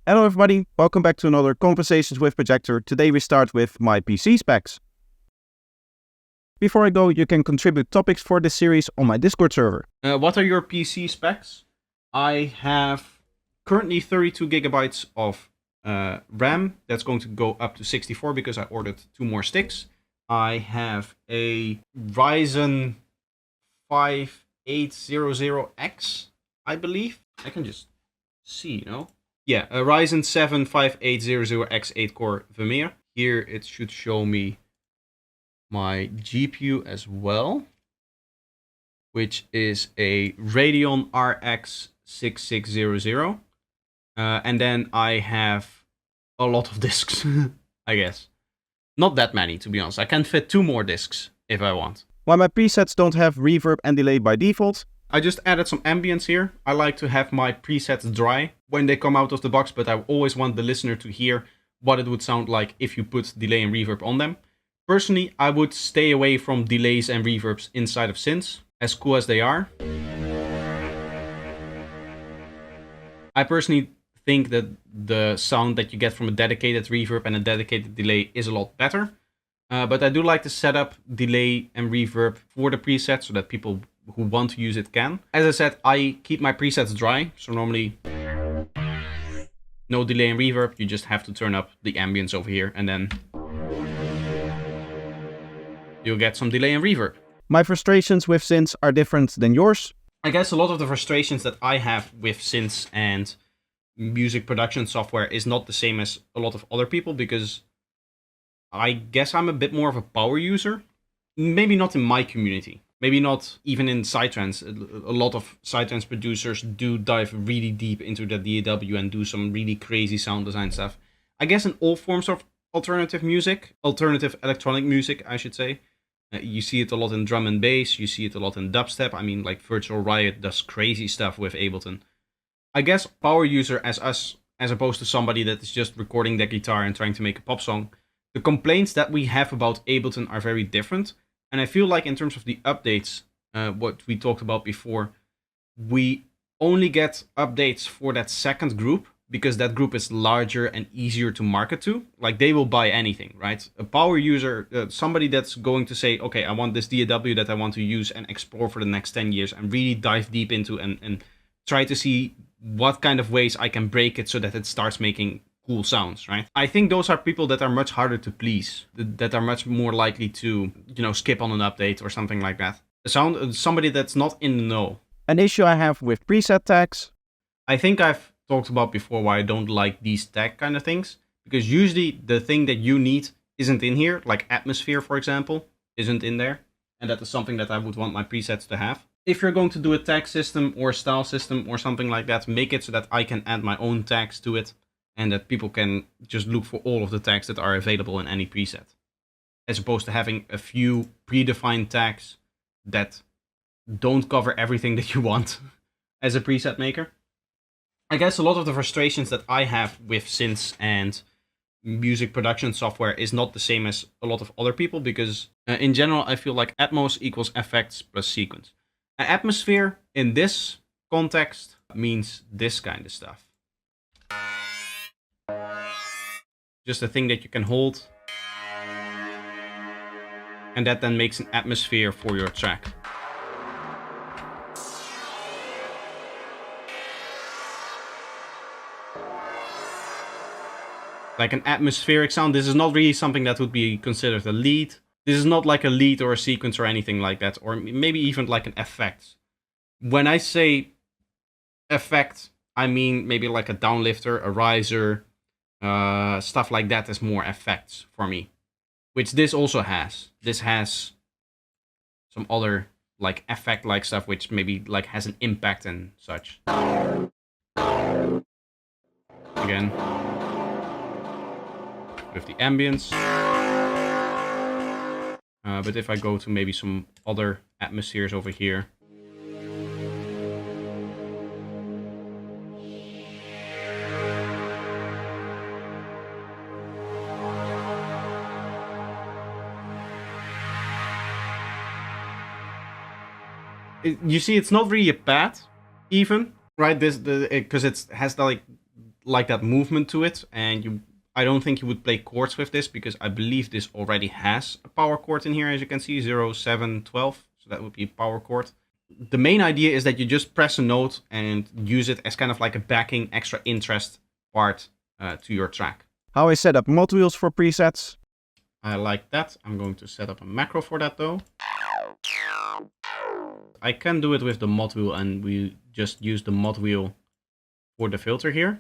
Hello everybody, welcome back to another Conversations with Projektor. Today we start with my PC specs. Before I go, you can contribute topics for this series on my Discord server. What are your PC specs? I have currently 32 gigabytes of RAM. That's going to go up to 64 because I ordered 2 more sticks. I have a Ryzen 5800X, I believe. I can just see, Yeah, a Ryzen 7 5800X 8-core Vermeer. Here it should show me my GPU as well, which is a Radeon RX 6600. And then I have a lot of discs, I guess. Not that many, to be honest. I can fit 2 more discs if I want. While my presets don't have reverb and delay by default, I just added some ambience here. I like to have my presets dry when they come out of the box, but I always want the listener to hear what it would sound like if you put delay and reverb on them. Personally, I would stay away from delays and reverbs inside of synths, as cool as they are. I personally think that the sound that you get from a dedicated reverb and a dedicated delay is a lot better. But I do like to set up delay and reverb for the preset so that people who want to use it can. As I said, I keep my presets dry, so normally no delay and reverb. You just have to turn up the ambience over here and then you'll get some delay and reverb. my frustrations with synths are different than yours. I guess a lot of the frustrations that I have with synths and music production software is not the same as a lot of other people, because I guess I'm a bit more of a power user. Maybe not in my community. Maybe not even in psytrance. A lot of psytrance producers do dive really deep into the DAW and do some really crazy sound design stuff. I guess in all forms of alternative music, alternative electronic music, I should say. You see it a lot in drum and bass, you see it a lot in dubstep. I mean, like Virtual Riot does crazy stuff with Ableton. I guess power user as us, as opposed to somebody that is just recording their guitar and trying to make a pop song, the complaints that we have about Ableton are very different. And I feel like in terms of the updates, what we talked about before, we only get updates for that second group because that group is larger and easier to market to. Like, they will buy anything, right? A power user, somebody that's going to say, okay, I want this DAW that I want to use and explore for the next 10 years and really dive deep into and try to see what kind of ways I can break it so that it starts making cool sounds, right? I think those are people that are much harder to please, that are much more likely to, skip on an update or something like that. Somebody that's not in the know. An issue I have with preset tags. I think I've talked about before why I don't like these tag kind of things, because usually the thing that you need isn't in here, like atmosphere, for example, isn't in there, and that is something that I would want my presets to have. If you're going to do a tag system or a style system or something like that, make it so that I can add my own tags to it, and that people can just look for all of the tags that are available in any preset, as opposed to having a few predefined tags that don't cover everything that you want as a preset maker. I guess a lot of the frustrations that I have with synths and music production software is not the same as a lot of other people, because in general, I feel like Atmos equals effects plus sequence. An atmosphere in this context means this kind of stuff. Just a thing that you can hold, and that then makes an atmosphere for your track. Like an atmospheric sound, this is not really something that would be considered a lead. This is not like a lead or a sequence or anything like that, or maybe even like an effect. When I say effect, I mean maybe like a downlifter, a riser, stuff like that is more effects for me, which this also has. This has some other like effect like stuff which maybe like has an impact and such. Again, with the ambience. But if I go to maybe some other atmospheres over here, you see, it's not really a pad, even, right? This because it has the, like that movement to it, and I don't think you would play chords with this, because I believe this already has a power chord in here, as you can see, 0, 7, 12. So that would be a power chord. The main idea is that you just press a note and use it as kind of like a backing extra interest part to your track. How I set up modwheels for presets. I like that. I'm going to set up a macro for that though. I can do it with the mod wheel, and we just use the mod wheel for the filter here.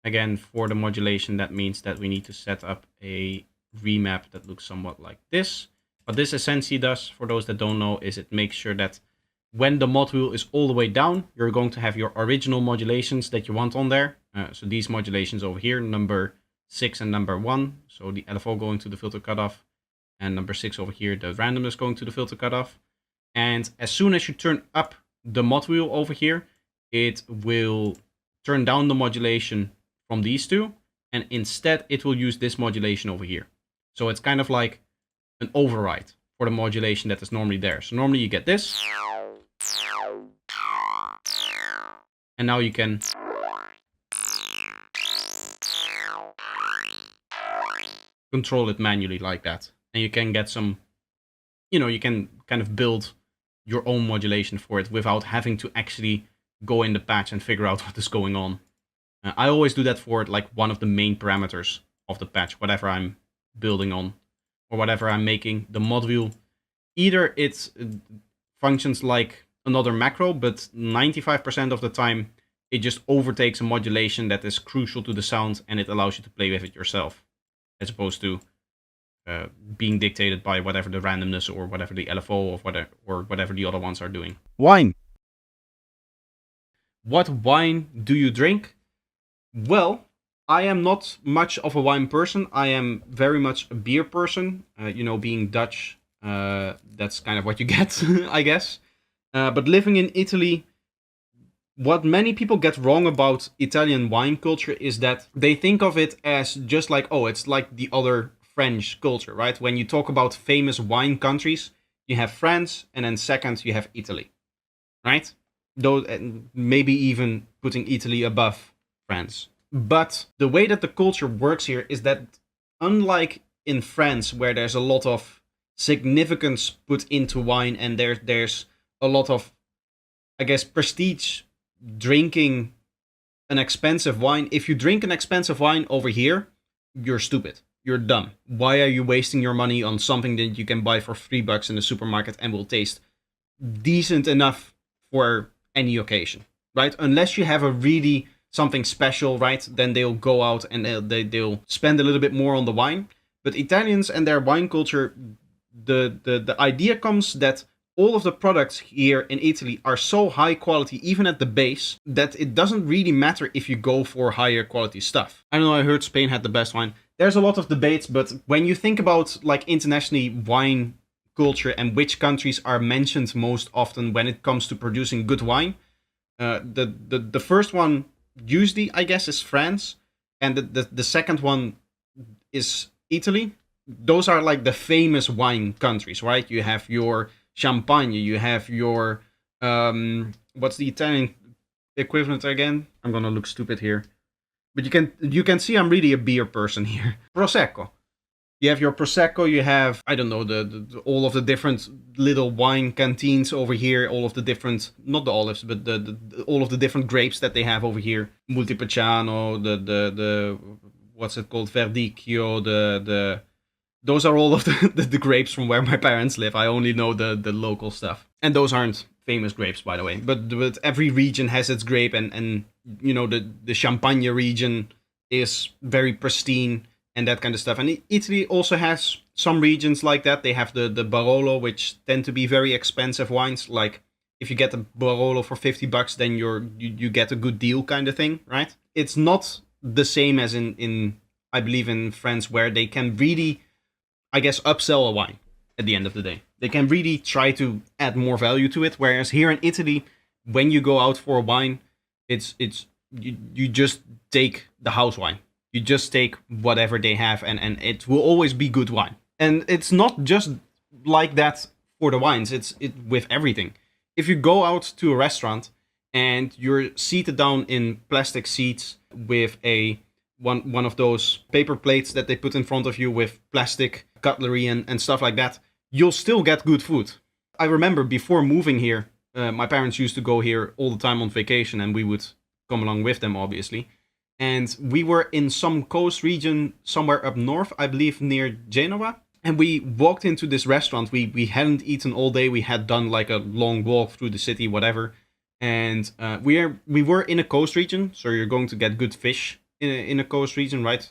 Again, for the modulation, that means that we need to set up a remap that looks somewhat like this. What this essentially does, for those that don't know, is it makes sure that when the mod wheel is all the way down, you're going to have your original modulations that you want on there. So these modulations over here, number 6 and number 1. So the LFO going to the filter cutoff, and number 6 over here, the randomness going to the filter cutoff. And as soon as you turn up the mod wheel over here, it will turn down the modulation from these two, and instead it will use this modulation over here. So it's kind of like an override for the modulation that is normally there. So normally you get this, and now you can control it manually like that. And you can get some, you can kind of build your own modulation for it without having to actually go in the patch and figure out what is going on. I always do that for like one of the main parameters of the patch, whatever I'm building on or whatever I'm making. The mod wheel, either it functions like another macro, but 95% of the time it just overtakes a modulation that is crucial to the sound, and it allows you to play with it yourself, as opposed to being dictated by whatever the randomness or whatever the LFO or whatever the other ones are doing. Wine. What wine do you drink? Well, I am not much of a wine person. I am very much a beer person. Being Dutch, that's kind of what you get, I guess. But living in Italy, what many people get wrong about Italian wine culture is that they think of it as just like, oh, it's like the other French culture, right? When you talk about famous wine countries, you have France, and then second you have Italy, right? Though maybe even putting Italy above France. But the way that the culture works here is that, unlike in France, where there's a lot of significance put into wine, and there's a lot of, I guess, prestige drinking an expensive wine. If you drink an expensive wine over here, you're stupid. You're dumb. Why are you wasting your money on something that you can buy for $3 in the supermarket and will taste decent enough for any occasion, right? Unless you have a really something special, right? Then they'll go out and they'll spend a little bit more on the wine. But Italians and their wine culture, the idea comes that all of the products here in Italy are so high quality, even at the base, that it doesn't really matter if you go for higher quality stuff. I don't know, I heard Spain had the best wine. There's a lot of debates, but when you think about like internationally wine culture and which countries are mentioned most often when it comes to producing good wine, the first one usually, I guess, is France, and the second one is Italy. Those are like the famous wine countries, right? You have your Champagne, you have your what's the Italian equivalent again? I'm gonna look stupid here, but you can see I'm really a beer person here. Prosecco. You have your Prosecco, you have, I don't know, the all of the different little wine canteens over here, all of the different, not the olives, but the all of the different grapes that they have over here. Multipeciano, the what's it called? Verdicchio, those are all of the grapes from where my parents live. I only know the local stuff. And those aren't famous grapes, by the way. But every region has its grape, and the Champagne region is very pristine and that kind of stuff. And Italy also has some regions like that. They have the Barolo, which tend to be very expensive wines. Like, if you get a Barolo for $50, then you get a good deal kind of thing, right? It's not the same as in I believe in France, where they can really, I guess, upsell a wine at the end of the day. They can really try to add more value to it. Whereas here in Italy, when you go out for a wine, you just take the house wine. You just take whatever they have, and it will always be good wine. And it's not just like that for the wines. It's with everything. If you go out to a restaurant and you're seated down in plastic seats with one of those paper plates that they put in front of you with plastic cutlery and stuff like that, you'll still get good food. I remember before moving here, my parents used to go here all the time on vacation, and we would come along with them, obviously. And we were in some coast region somewhere up north, I believe near Genoa. And we walked into this restaurant. We hadn't eaten all day. We had done like a long walk through the city, whatever. And we were in a coast region, so you're going to get good fish in a coast region, right?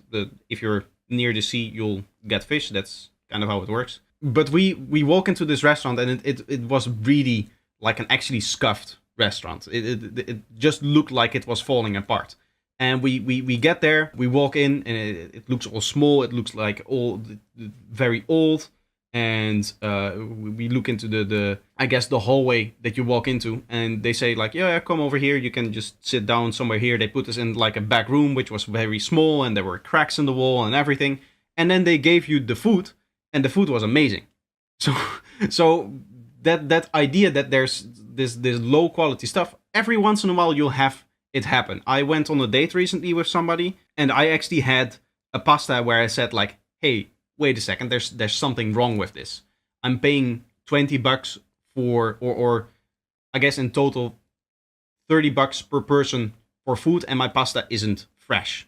If you're near the sea, you'll get fish. That's kind of how it works. But we walk into this restaurant, and it was really like an actually scuffed restaurant. It just looked like it was falling apart. And we get there, we walk in, and it looks all small. It looks like all very old. And we look into the I guess the hallway that you walk into, and they say like, yeah, come over here. You can just sit down somewhere here. They put us in like a back room, which was very small, and there were cracks in the wall and everything. And then they gave you the food, and the food was amazing. So that idea that there's this low quality stuff, every once in a while you'll have it happen. I went on a date recently with somebody, and I actually had a pasta where I said like, hey, wait a second, there's something wrong with this. I'm paying $20 for, or I guess in total $30 per person for food, and my pasta isn't fresh.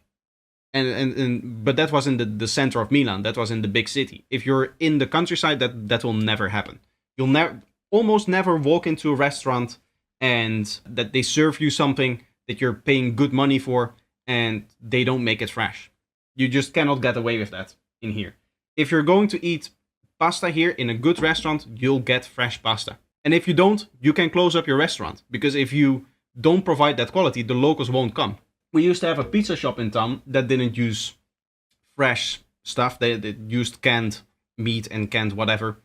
But that was in the center of Milan. That was in the big city. If you're in the countryside, that will never happen. You'll almost never walk into a restaurant and that they serve you something that you're paying good money for, and they don't make it fresh. You just cannot get away with that in here. If you're going to eat pasta here in a good restaurant, you'll get fresh pasta. And if you don't, you can close up your restaurant, because if you don't provide that quality, the locals won't come. We used to have a pizza shop in town that didn't use fresh stuff. They used canned meat and canned whatever,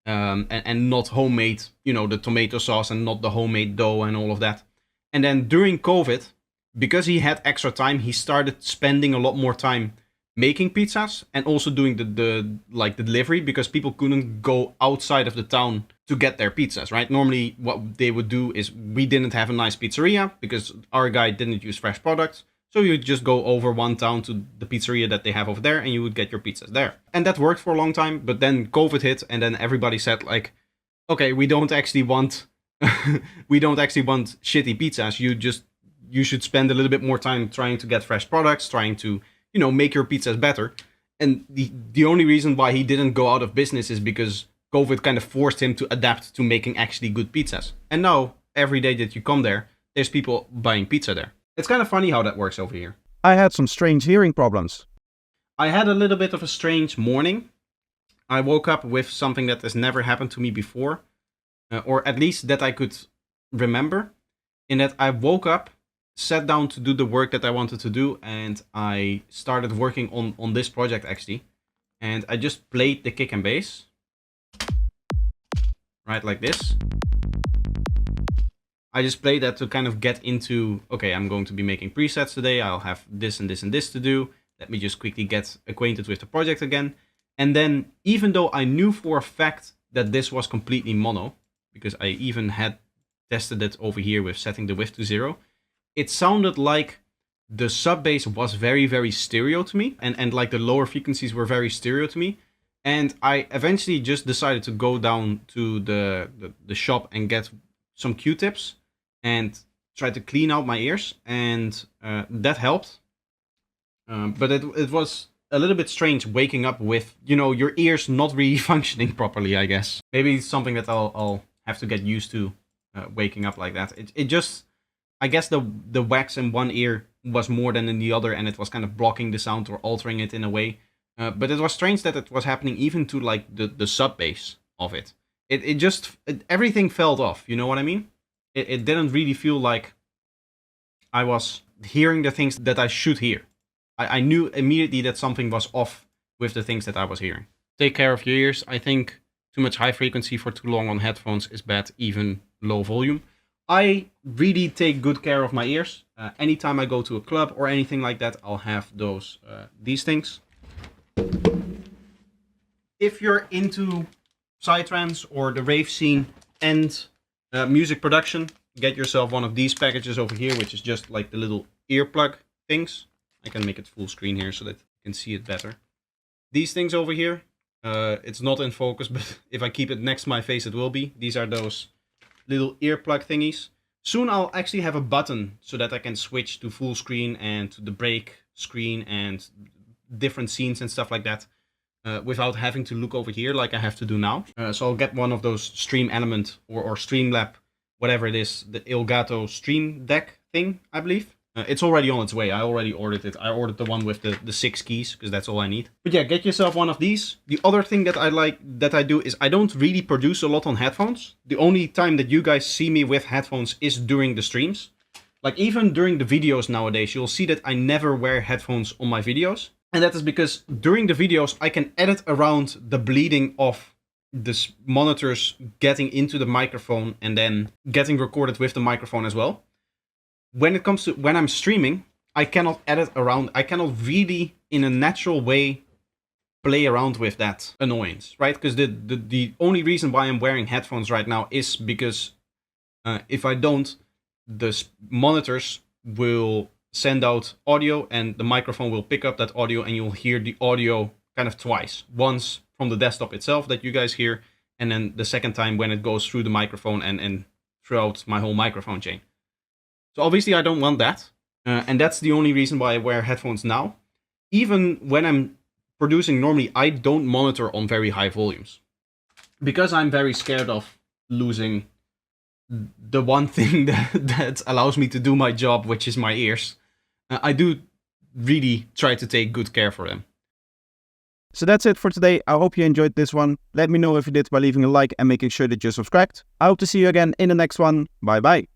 and not homemade, the tomato sauce, and not the homemade dough and all of that. And then during COVID, because he had extra time, he started spending a lot more time making pizzas and also doing the delivery, because people couldn't go outside of the town to get their pizzas, right? Normally what they would do is, we didn't have a nice pizzeria because our guy didn't use fresh products. So you'd just go over one town to the pizzeria that they have over there, and you would get your pizzas there. And that worked for a long time, but then COVID hit, and then everybody said like, okay, we don't actually want shitty pizzas. You should spend a little bit more time trying to get fresh products, trying to, make your pizzas better. And the only reason why he didn't go out of business is because COVID kind of forced him to adapt to making actually good pizzas. And now, every day that you come there, there's people buying pizza there. It's kind of funny how that works over here. I had some strange hearing problems. I had a little bit of a strange morning. I woke up with something that has never happened to me before. Or at least that I could remember. In that I woke up, sat down to do the work that I wanted to do, and I started working on this project actually. And I just played the kick and bass. Right, like this. I just played that to kind of get into, okay, I'm going to be making presets today. I'll have this and this and this to do. Let me just quickly get acquainted with the project again. And then, even though I knew for a fact that this was completely mono, because I even had tested it over here with setting the width to 0, it sounded like the sub bass was very, very stereo to me, and like the lower frequencies were very stereo to me. And I eventually just decided to go down to the shop and get some Q-tips and try to clean out my ears, and that helped. But it was a little bit strange waking up with, your ears not really functioning properly, I guess. Maybe it's something that I'll have to get used to, waking up like that. It just, I guess the wax in one ear was more than in the other, and it was kind of blocking the sound or altering it in a way. But it was strange that it was happening even to like the sub bass of it. Everything felt off, you know what I mean? It didn't really feel like I was hearing the things that I should hear. I knew immediately that something was off with the things that I was hearing. Take care of your ears. I think too much high frequency for too long on headphones is bad, even low volume. I really take good care of my ears. Anytime I go to a club or anything like that, I'll have these things. If you're into psytrance or the rave scene and music production, get yourself one of these packages over here, which is just like the little earplug things. I can make it full screen here so that you can see it better. These things over here, it's not in focus, but if I keep it next to my face, it will be. These are those little earplug thingies. Soon I'll actually have a button so that I can switch to full screen and to the break screen and different scenes and stuff like that without having to look over here like I have to do now. So I'll get one of those Stream Element or Streamlab, whatever it is, the Elgato Stream Deck thing, I believe. It's already on its way. I already ordered it. I ordered the one with the 6 keys because that's all I need. But yeah, get yourself one of these. The other thing that I do is I don't really produce a lot on headphones. The only time that you guys see me with headphones is during the streams. Like even during the videos nowadays, you'll see that I never wear headphones on my videos. And that is because during the videos, I can edit around the bleeding of the monitors getting into the microphone and then getting recorded with the microphone as well. When it comes to when I'm streaming, I cannot edit around. I cannot really, in a natural way, play around with that annoyance, right? Because the only reason why I'm wearing headphones right now is because if I don't, the monitors will send out audio and the microphone will pick up that audio and you'll hear the audio kind of twice. Once from the desktop itself that you guys hear, and then the second time when it goes through the microphone and throughout my whole microphone chain. So obviously I don't want that, and that's the only reason why I wear headphones now. Even when I'm producing normally, I don't monitor on very high volumes. Because I'm very scared of losing the one thing that allows me to do my job, which is my ears. I do really try to take good care for them. So that's it for today. I hope you enjoyed this one. Let me know if you did by leaving a like and making sure that you're subscribed. I hope to see you again in the next one. Bye bye.